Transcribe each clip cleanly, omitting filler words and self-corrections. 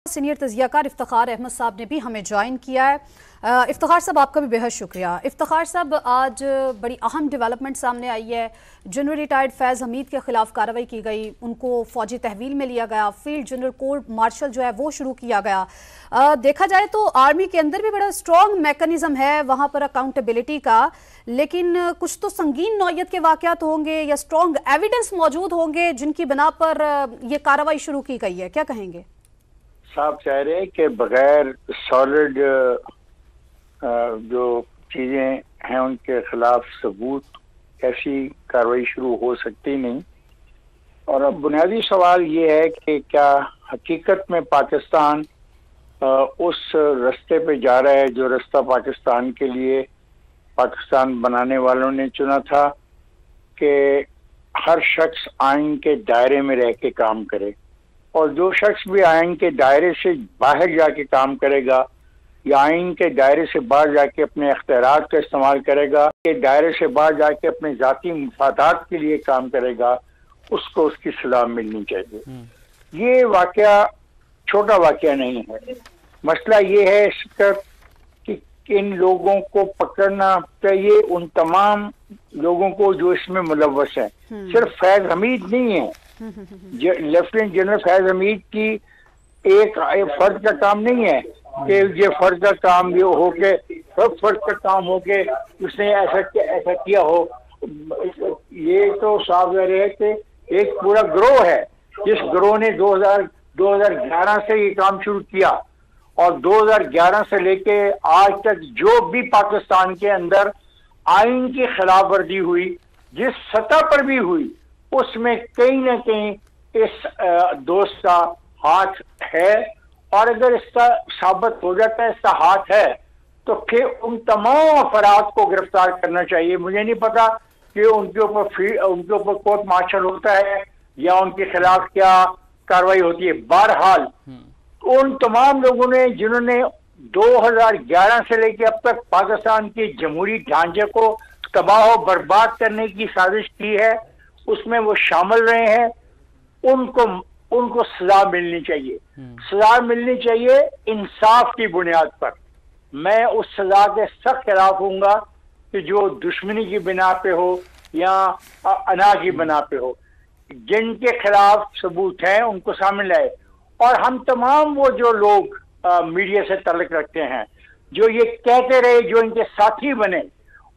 Senior तजियाकार Iftikhar Ahmad साहब ने भी हमें ज्वाइन किया है। इफ्तिखार साहब, आपका भी बेहद शुक्रिया। इफ्तिखार साहब, आज बड़ी अहम डेवलपमेंट सामने आई है। जनरल रिटायर्ड फैज़ हमीद के खिलाफ कार्रवाई की गई, उनको फौजी तहवील में लिया गया, फील्ड जनरल कोर्ट मार्शल जो है वो शुरू किया गया। देखा जाए तो आर्मी के अंदर भी बड़ा स्ट्रॉन्ग मैकेनिज्म है वहाँ पर अकाउंटेबिलिटी का, लेकिन कुछ तो संगीन नौयत के वाक़यात होंगे या स्ट्रॉन्ग एविडेंस मौजूद होंगे जिनकी बिना पर यह कार्रवाई शुरू की गई है। क्या कहेंगे साहब? कह रहे हैं कि बगैर सॉलिड जो चीजें हैं उनके खिलाफ सबूत ऐसी कार्रवाई शुरू हो सकती नहीं। और अब बुनियादी सवाल ये है कि क्या हकीकत में पाकिस्तान उस रास्ते पे जा रहा है जो रास्ता पाकिस्तान के लिए पाकिस्तान बनाने वालों ने चुना था, कि हर शख्स आइन के दायरे में रह के काम करे, और जो शख्स भी आइन के दायरे से बाहर जाके काम करेगा या आइन के दायरे से बाहर जाके अपने अख्तियारात का इस्तेमाल करेगा, के दायरे से बाहर जाके अपने जाती मुफादात के लिए काम करेगा, उसको उसकी सजा मिलनी चाहिए। ये वाकया छोटा वाकया नहीं है। मसला ये है इसका कि इन लोगों को पकड़ना चाहिए, उन तमाम लोगों को जो इसमें मुलव्वस हैं। सिर्फ फैज हमीद नहीं है, लेफ्टिनेंट जनरल फैज हमीद की एक फर्द का काम नहीं है कि ये फर्द का काम ये हो के फर्द का काम हो के उसने ऐसा किया हो। ये तो साफ है कि एक पूरा ग्रोह है, जिस ग्रोह ने 2011 से ये काम शुरू किया, और 2011 से लेके आज तक जो भी पाकिस्तान के अंदर आइन की खिलाफ वर्जी हुई, जिस सतह पर भी हुई, उसमें कहीं ना कहीं इस दोस्त का हाथ है। और अगर इसका साबित हो जाता है इसका हाथ है, तो फिर उन तमाम अफराद को गिरफ्तार करना चाहिए। मुझे नहीं पता कि उनके ऊपर कोर्ट मार्शल होता है या उनके खिलाफ क्या कार्रवाई होती है। बहरहाल उन तमाम लोगों ने जिन्होंने 2011 से लेकर अब तक पाकिस्तान के जमहूरी ढांचे को तबाह और बर्बाद करने की साजिश की है, उसमें वो शामिल रहे हैं, उनको सजा मिलनी चाहिए। सजा मिलनी चाहिए इंसाफ की बुनियाद पर। मैं उस सजा के सख्त खिलाफ हूँगा कि जो दुश्मनी की बिना पे हो या अना की बिना पे हो। जिनके खिलाफ सबूत हैं उनको सामने लाए। और हम तमाम वो जो लोग मीडिया से ताल्लुक रखते हैं, जो ये कहते रहे, जो इनके साथी बने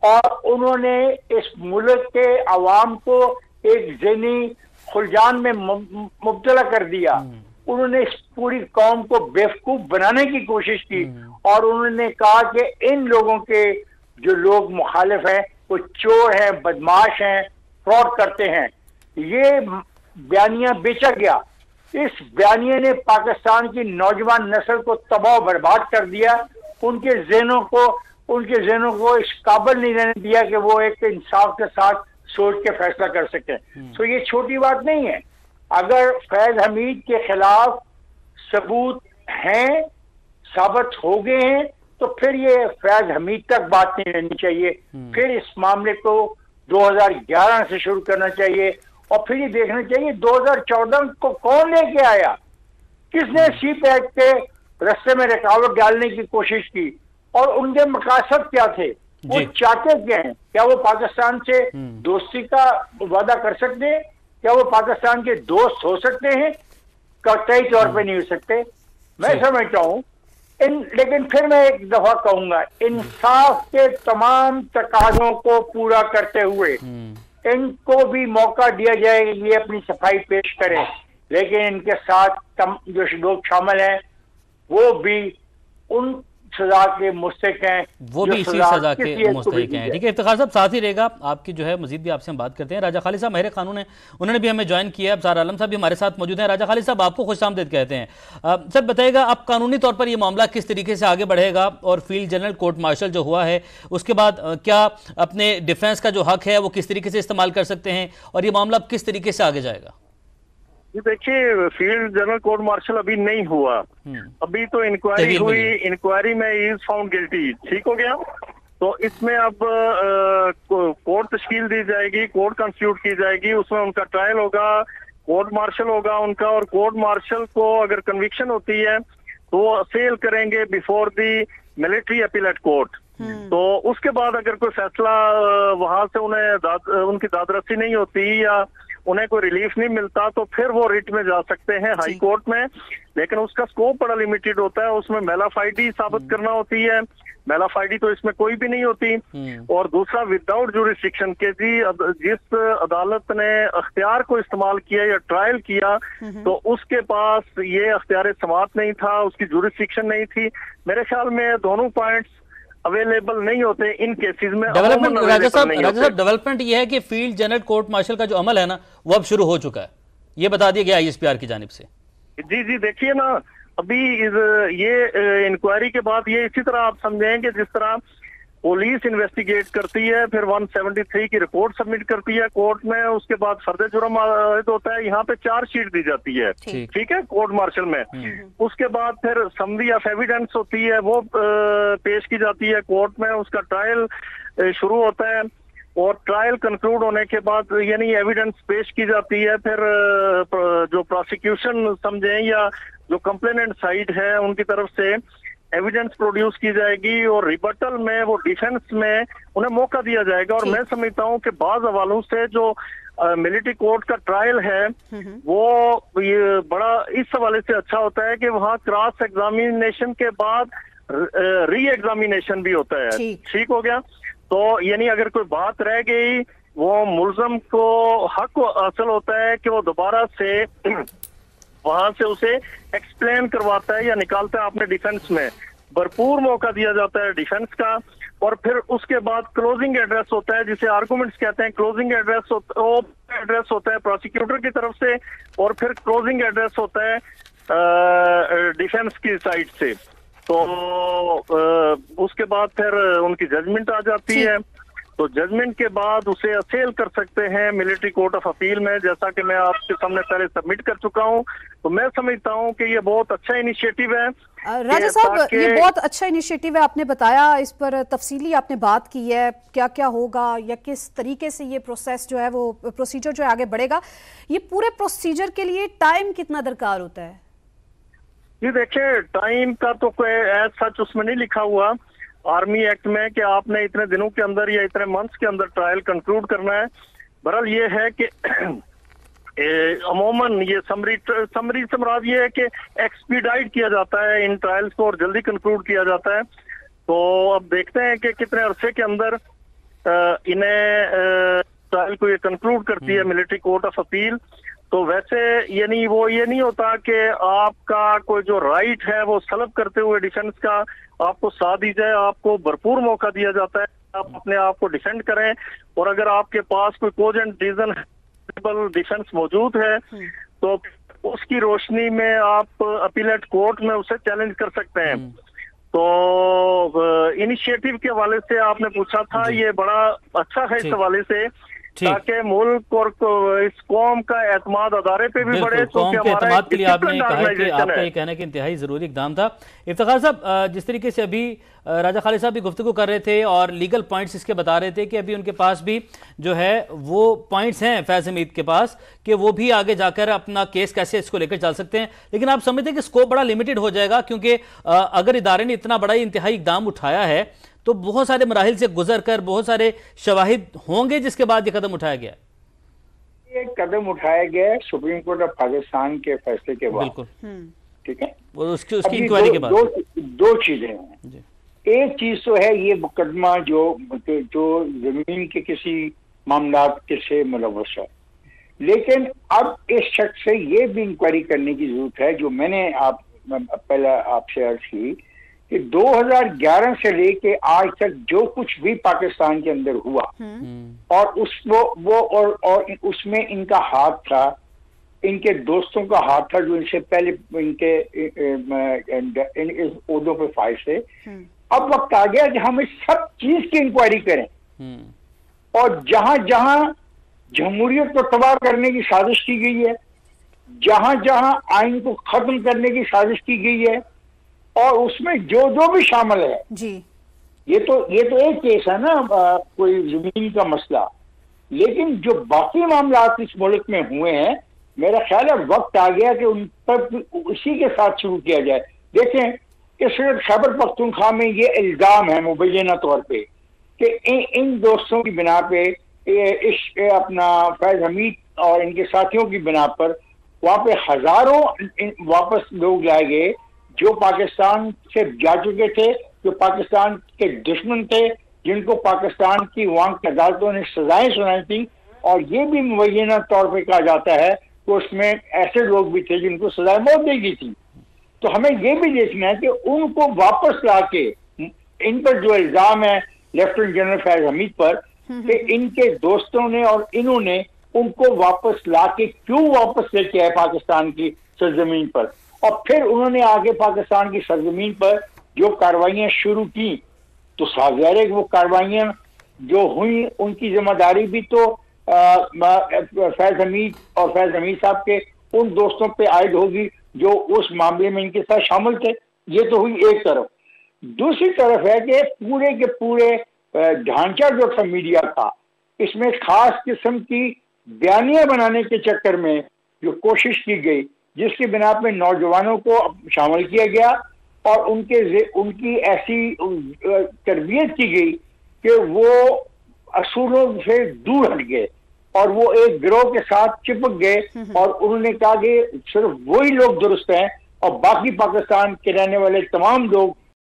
और उन्होंने इस मुल्क के अवाम को एक ज़हनी खुलजान में मुब्तला कर दिया, उन्होंने इस पूरी कौम को बेवकूफ बनाने की कोशिश की, और उन्होंने कहा कि इन लोगों के जो लोग मुखालिफ हैं वो चोर हैं, बदमाश हैं, फ्रॉड करते हैं। ये बयानिया बेचा गया। इस बयानिया ने पाकिस्तान की नौजवान नस्ल को तबाह बर्बाद कर दिया। उनके जहनों को इस काबिल नहीं रहने दिया कि वो एक इंसाफ के साथ सोच के फैसला कर सके। तो ये छोटी बात नहीं है। अगर फैज हमीद के खिलाफ सबूत हैं, साबित हो गए हैं, तो फिर ये फैज हमीद तक बात नहीं रहनी चाहिए। फिर इस मामले को 2011 से शुरू करना चाहिए, और फिर ये देखना चाहिए 2014 को कौन लेके आया, किसने सी पैक के रास्ते में रुकावट डालने की कोशिश की, और उनके मकासद क्या थे, वो चाहते क्या हैं। क्या वो पाकिस्तान से दोस्ती का वादा कर सकते हैं? क्या वो पाकिस्तान के दोस्त हो सकते हैं? कतई तौर पे नहीं हो सकते। मैं समझता हूँ लेकिन फिर मैं एक दफा कहूंगा, इंसाफ के तमाम तकाज़ों को पूरा करते हुए इनको भी मौका दिया जाए कि ये अपनी सफाई पेश करें, लेकिन इनके साथ जो लोग शामिल हैं वो भी उन सजा के मुस्तहिक हैं, वो भी इसी सजा के मुस्तहिक हैं। ठीक है इफ्तिखार साहब, साथ ही रहेगा आपकी जो है मजीद भी आपसे हम बात करते हैं। राजा खालिद साहब माहिर कानून है, उन्होंने भी हमें ज्वाइन किया है। अबसार आलम साहब भी हमारे साथ मौजूद हैं। राजा खालिद साहब, आपको खुशामदीद कहते हैं। सर बताइएगा, अब कानूनी तौर पर यह मामला किस तरीके से आगे बढ़ेगा, और फील्ड जनरल कोर्ट मार्शल जो हुआ है उसके बाद क्या अपने डिफेंस का जो हक है वो किस तरीके से इस्तेमाल कर सकते हैं, और ये मामला अब किस तरीके से आगे जाएगा? जी देखिए, फील्ड जनरल कोर्ट मार्शल अभी नहीं हुआ, अभी तो इंक्वायरी हुई। इंक्वायरी में इज फाउंड गिल्टी, ठीक हो गया। तो इसमें अब कोर्ट तश्कील दी जाएगी, कोर्ट कंस्टिट्यूट की जाएगी, उसमें उनका ट्रायल होगा, कोर्ट मार्शल होगा उनका, और कोर्ट मार्शल को अगर कन्विक्शन होती है तो वो असेल करेंगे before the military appellate court. तो उसके बाद अगर कोई फैसला वहां से उनकी दादरसी नहीं होती या उन्हें कोई रिलीफ नहीं मिलता तो फिर वो रिट में जा सकते हैं हाई कोर्ट में, लेकिन उसका स्कोप बड़ा लिमिटेड होता है। उसमें मेलाफाइडी साबित करना होती है, मेलाफाइडी तो इसमें कोई भी नहीं होती। और दूसरा विदाउट जुरिस्डिक्शन के जिस अदालत ने अख्तियार को इस्तेमाल किया या ट्रायल किया तो उसके पास ये अख्तियार समात नहीं था, उसकी जुरिस्डिक्शन नहीं थी। मेरे ख्याल में दोनों पॉइंट्स अवेलेबल नहीं होते इन केसेस में। डेवलपमेंट राजा साहब डेवलपमेंट ये है कि फील्ड जनरल कोर्ट मार्शल का जो अमल है ना वो अब शुरू हो चुका है, ये बता दिया गया ISPR की जानिब से। जी देखिए ना, अभी ये इंक्वायरी के बाद ये इसी तरह आप समझेंगे जिस तरह पुलिस इन्वेस्टिगेट करती है, फिर 173 की रिपोर्ट सबमिट करती है कोर्ट में, उसके बाद फर्दर जुर्म आयद होता है, यहाँ पे चार्जशीट दी जाती है, ठीक है, कोर्ट मार्शल में। उसके बाद फिर समरी ऑफ एविडेंस होती है, वो पेश की जाती है कोर्ट में, उसका ट्रायल शुरू होता है और ट्रायल कंक्लूड होने के बाद यानी एविडेंस पेश की जाती है। फिर जो प्रोसिक्यूशन समझें या जो कंप्लेनेंट साइड है उनकी तरफ से एविडेंस प्रोड्यूस की जाएगी और रिबटल में वो डिफेंस में उन्हें मौका दिया जाएगा। और मैं समझता हूँ कि बाज हवालों से जो मिलिट्री कोर्ट का ट्रायल है वो ये बड़ा इस हवाले से अच्छा होता है कि वहाँ क्रॉस एग्जामिनेशन के बाद री एग्जामिनेशन भी होता है, ठीक हो गया। तो यानी अगर कोई बात रह गई वो मुलजम को हक हासिल होता है कि वो दोबारा से वहां से उसे एक्सप्लेन करवाता है या निकालता है अपने डिफेंस में, भरपूर मौका दिया जाता है डिफेंस का। और फिर उसके बाद क्लोजिंग एड्रेस होता है जिसे आर्गुमेंट्स कहते हैं। क्लोजिंग एड्रेस होता है प्रोसिक्यूटर की तरफ से और फिर क्लोजिंग एड्रेस होता है डिफेंस की साइड से। तो उसके बाद फिर उनकी जजमेंट आ जाती है, तो जजमेंट के बाद उसे असेल कर सकते हैं मिलिट्री कोर्ट ऑफ अपील में, जैसा कि मैं आपके सामने पहले सबमिट कर चुका हूं। तो मैं समझता हूं कि ये बहुत अच्छा इनिशिएटिव है। राजा साहब ये बहुत अच्छा इनिशिएटिव है, आपने बताया, इस पर तफसीली आपने बात की है, क्या क्या होगा या किस तरीके से ये प्रोसेस जो है वो प्रोसीजर जो है आगे बढ़ेगा। ये पूरे प्रोसीजर के लिए टाइम कितना दरकार होता है? जी देखिए, टाइम का तो कोई एज सच उसमें नहीं लिखा हुआ आर्मी एक्ट में कि आपने इतने दिनों के अंदर या इतने मंथ्स के अंदर ट्रायल कंक्लूड करना है। बहरहाल ये है कि अमूमन ये समरी समराज ये है कि एक्सपीडाइट किया जाता है इन ट्रायल्स को और जल्दी कंक्लूड किया जाता है। तो अब देखते हैं कि कितने अरसे के अंदर इन्हें ट्रायल को ये कंक्लूड करती है मिलिट्री कोर्ट ऑफ अपील। तो वैसे यानी वो ये नहीं होता कि आपका कोई जो राइट है वो सलब करते हुए डिफेंस का आपको साथ दी जाए, आपको भरपूर मौका दिया जाता है आप अपने आप को डिफेंड करें। और अगर आपके पास कोई कोजेंट रीजन डिफेंस मौजूद है तो उसकी रोशनी में आप अपीलेट कोर्ट में उसे चैलेंज कर सकते हैं। तो इनिशिएटिव के हवाले से आपने पूछा था, ये बड़ा अच्छा है इस हवाले से, ताकि मुल्क और इस कौम का एतमाद अदारे पे भी बढ़े। तो कौम के एतमाद के लिए आपने कहा कि आपका ये कहना कि इंतहाई जरूरी इकदाम था। इफ्तिखार साहब, जिस तरीके से अभी राजा खालिद साहब भी गुफ्तगू कर रहे थे और लीगल पॉइंट्स इसके बता रहे थे कि अभी उनके पास भी जो है वो पॉइंट्स हैं फैज हमीद के पास कि वो भी आगे जाकर अपना केस कैसे इसको लेकर चल सकते हैं, लेकिन आप समझते हैं कि स्कोप बड़ा लिमिटेड हो जाएगा क्योंकि अगर इदारे ने इतना बड़ा इंतहाई इकदाम उठाया है तो बहुत सारे मराहिल से गुजर कर बहुत सारे शवाहिद होंगे जिसके बाद ये कदम उठाया गया। ये कदम उठाया गया सुप्रीम कोर्ट ऑफ पाकिस्तान के फैसले के बाद, बिल्कुल ठीक है, और उसकी इंक्वायरी के बाद दो चीजें हैं। एक चीज तो है ये मुकदमा जो जमीन के किसी मामलात के से मुलव्वस है, लेकिन अब इस शख्स से ये भी इंक्वायरी करने की जरूरत है जो मैंने पहले आपसे अर्ज की कि 2011 से लेके आज तक जो कुछ भी पाकिस्तान के अंदर हुआ और और उसमें इनका हाथ था, इनके दोस्तों का हाथ था जो इनसे पहले इनके इस ओहदों पे फाइज थे। अब वक्त आ गया कि हम इस सब चीज की इंक्वायरी करें और जहां जहां जमहूरियत को तबाह करने की साजिश की गई है, जहां जहां आइन को खत्म करने की साजिश की गई है और उसमें जो जो भी शामिल है जी, ये तो एक केस है ना, कोई जमीन का मसला, लेकिन जो बाकी मामला इस मुल्क में हुए हैं मेरा ख्याल है वक्त आ गया कि उन पर उसी के साथ शुरू किया जाए। देखें, इस वक्त खैबर पख्तूनख्वा में ये इल्जाम है मुबैना तौर पे कि इन दोस्तों की बिना पे इस अपना फैज हमीद और इनके साथियों की बिना पर वहां पे हजारों वापस लोग लाए गए जो पाकिस्तान से जा चुके थे, जो पाकिस्तान के दुश्मन थे, जिनको पाकिस्तान की वहां की अदालतों ने सजाएं सुनाई थी। और ये भी मुबैना तौर पे कहा जाता है कि उसमें ऐसे लोग भी थे जिनको सजाएं मौत दी गई थी। तो हमें ये भी देखना है कि उनको वापस लाके, इन पर जो इल्जाम है लेफ्टिनेंट जनरल फैज हमीद पर कि इनके दोस्तों ने और इन्होंने उनको वापस लाके क्यों वापस लेके आए पाकिस्तान की सरजमीन पर, और फिर उन्होंने आगे पाकिस्तान की सरजमीन पर जो कार्रवाइयां शुरू की, तो साज़ है कि वो कार्रवाइयां जो हुई उनकी जिम्मेदारी भी तो फैज हमीद और फैज हमीद साहब के उन दोस्तों पे आयद होगी जो उस मामले में इनके साथ शामिल थे। ये तो हुई एक तरफ। दूसरी तरफ है कि पूरे के पूरे ढांचा जो था मीडिया का, इसमें खास किस्म की बयानियां बनाने के चक्कर में जो कोशिश की गई, जिसकी बिना पे नौजवानों को शामिल किया गया और उनकी ऐसी तरबियत की गई कि वो असूलों से दूर हट गए और वो एक गिरोह के साथ चिपक गए और उन्होंने कहा कि सिर्फ वही लोग दुरुस्त हैं और बाकी पाकिस्तान के रहने वाले तमाम लोग